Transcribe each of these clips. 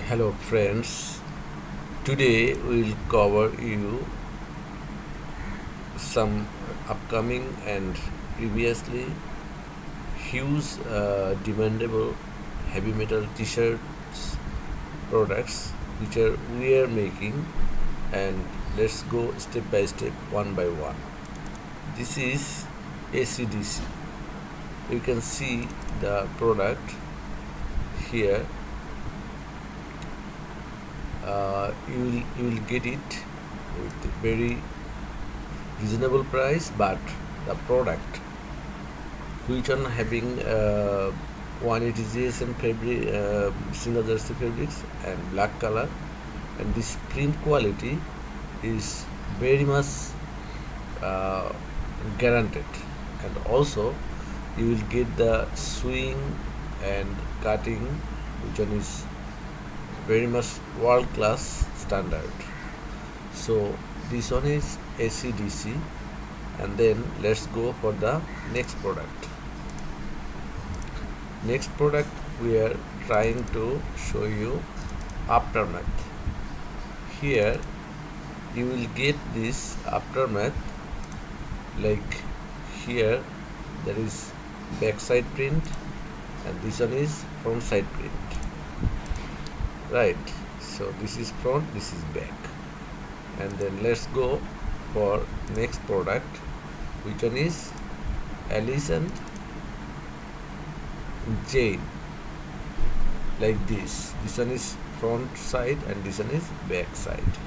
Hello friends, today we'll cover you some upcoming and previously huge demandable heavy metal t-shirts products which we are making, and let's go step by step, one by one. This is ACDC. You can see the product here. You will get it with very reasonable price, but the product which one having 180 GSM fabric, single jersey fabrics and black color, and this print quality is very much uh, guaranteed, and also you will get the swing and cutting which one is very much world class standard. So this one is ACDC, and then let's go for the next product. Next product we are trying to show you aftermath. Here you will get this aftermath, like here there is backside print and this one is front side print, right? So this is front, this is back. And then let's go for next product, which one is Allison Jane, like this one is front side and this one is back side.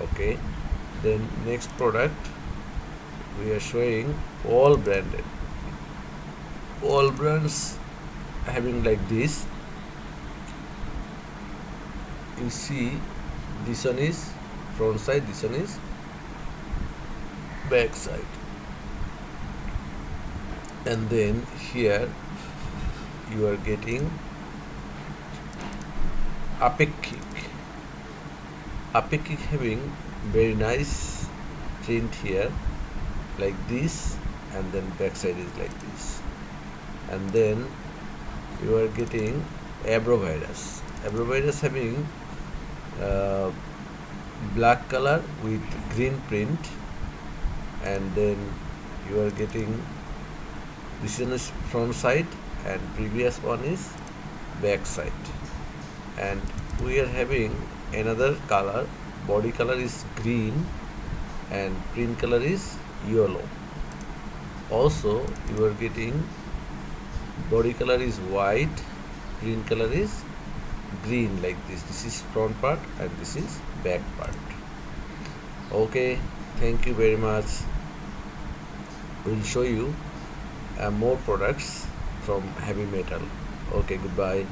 Okay, then next product we are showing all branded, all brands having like this. You see, this one is front side, this one is back side. And then here you are getting Apec having very nice print here, like this, and then back side is like this. And then you are getting Abrovirus having black color with green print, and then you are getting this one is front side and previous one is back side. And we are having another color, body color is green and print color is yellow. Also you are getting body color is white, print color is green, like this is front part and this is back part. Okay, thank you very much. We'll show you more products from heavy metal. Okay, goodbye.